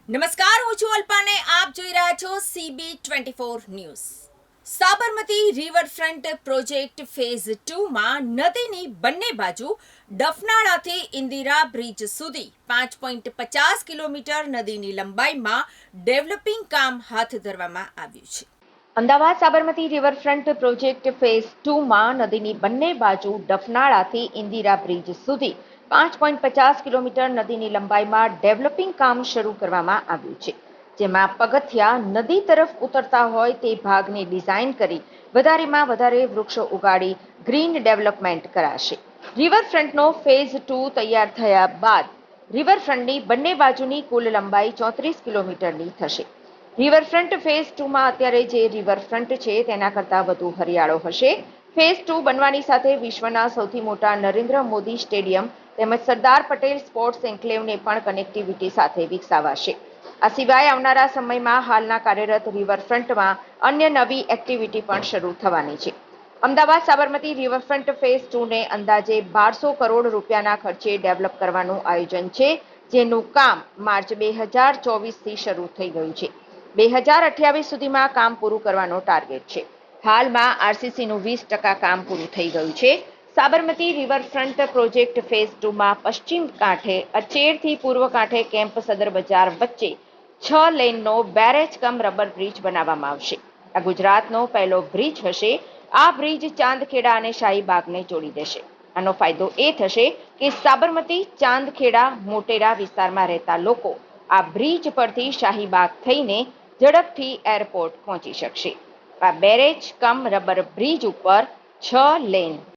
નમસ્કાર, હું છું અલ્પાને આપ જોઈ રહ્યા છો CB24 news. Sabarmati riverfront project phase 2માં નદીની બંને બાજુ ડફનાળાથી ઇન્દિરા બ્રિજ સુધી 5.50 કિલોમીટર નદીની લંબાઈમાં ડેવલપિંગ કામ હાથ ધરવામાં આવ્યું છે. Ahmedabad Sabarmati riverfront project phase 2માં નદીની બંને બાજુ ડફનાળાથી ઇન્દિરા બ્રિજ સુધી 5.50 કિલોમીટર નદીની લંબાઈમાં ડેવલપિંગ કામ શરૂ કરવામાં આવ્યું છે, જેમાં પગથિયા નદી તરફ ઉતરતા હોય તે ભાગને ડિઝાઇન કરી વધારેમાં વધારે વૃક્ષો ઉગાડી ગ્રીન ડેવલપમેન્ટ કરાશે. રિવરફ્રન્ટનો ફેઝ 2 તૈયાર થયા બાદ રિવરફ્રન્ટની બંને બાજુની કુલ લંબાઈ 34 કિલોમીટરની થશે. રિવરફ્રન્ટ ફેઝ 2માં અત્યારે જે રિવરફ્રન્ટ છે તેના કરતાં વધુ હરિયાળો હશે. ફેઝ 2 બનવાની સાથે વિશ્વના સૌથી મોટા નરેન્દ્ર મોદી સ્ટેડિયમ તેમજ સરદાર પટેલ સ્પોર્ટ્સ એન્ક્લેવને પણ કનેક્ટિવિટી સાથે વિકસાવાશે. આ સિવાય આવનારા સમયમાં હાલના કાર્યરત રિવરફ્રન્ટમાં અન્ય નવી એક્ટિવિટી પણ શરૂ થવાની છે. અમદાવાદ સાબરમતી રિવરફ્રન્ટ ફેઝ 2ને અંદાજે 1200 કરોડ રૂપિયાના ખર્ચે ડેવલપ કરવાનું આયોજન છે, જેનું કામ માર્ચ 2024થી શરૂ થઈ ગયું છે. 2028 સુધીમાં કામ પૂરું કરવાનો ટાર્ગેટ છે. હાલમાં આરસીસીનું 20% કામ પૂરું થઈ ગયું છે. સાબરમતી રિવરફ્રન્ટ પ્રોજેક્ટ ફેઝ 2માં પશ્ચિમ કાંઠે અચેરથી પૂર્વ કાંઠે કેમ્પ સદર બજાર વચ્ચે 6 લેનનો બેરેજ કમ રબર બ્રિજ બનાવવામાં આવશે. આ ગુજરાતનો પહેલો બ્રિજ હશે. આ બ્રિજ ચાંદખેડા અને શાહીબાગને જોડી દેશે. આનો ફાયદો એ થશે કે સાબરમતી, ચાંદખેડા, મોટેરા વિસ્તારમાં રહેતા લોકો આ બ્રિજ પરથી શાહીબાગ થઈને ઝડપથી એરપોર્ટ પહોંચી શકશે. આ બેરેજ કમ રબર બ્રિજ ઉપર 6 લેન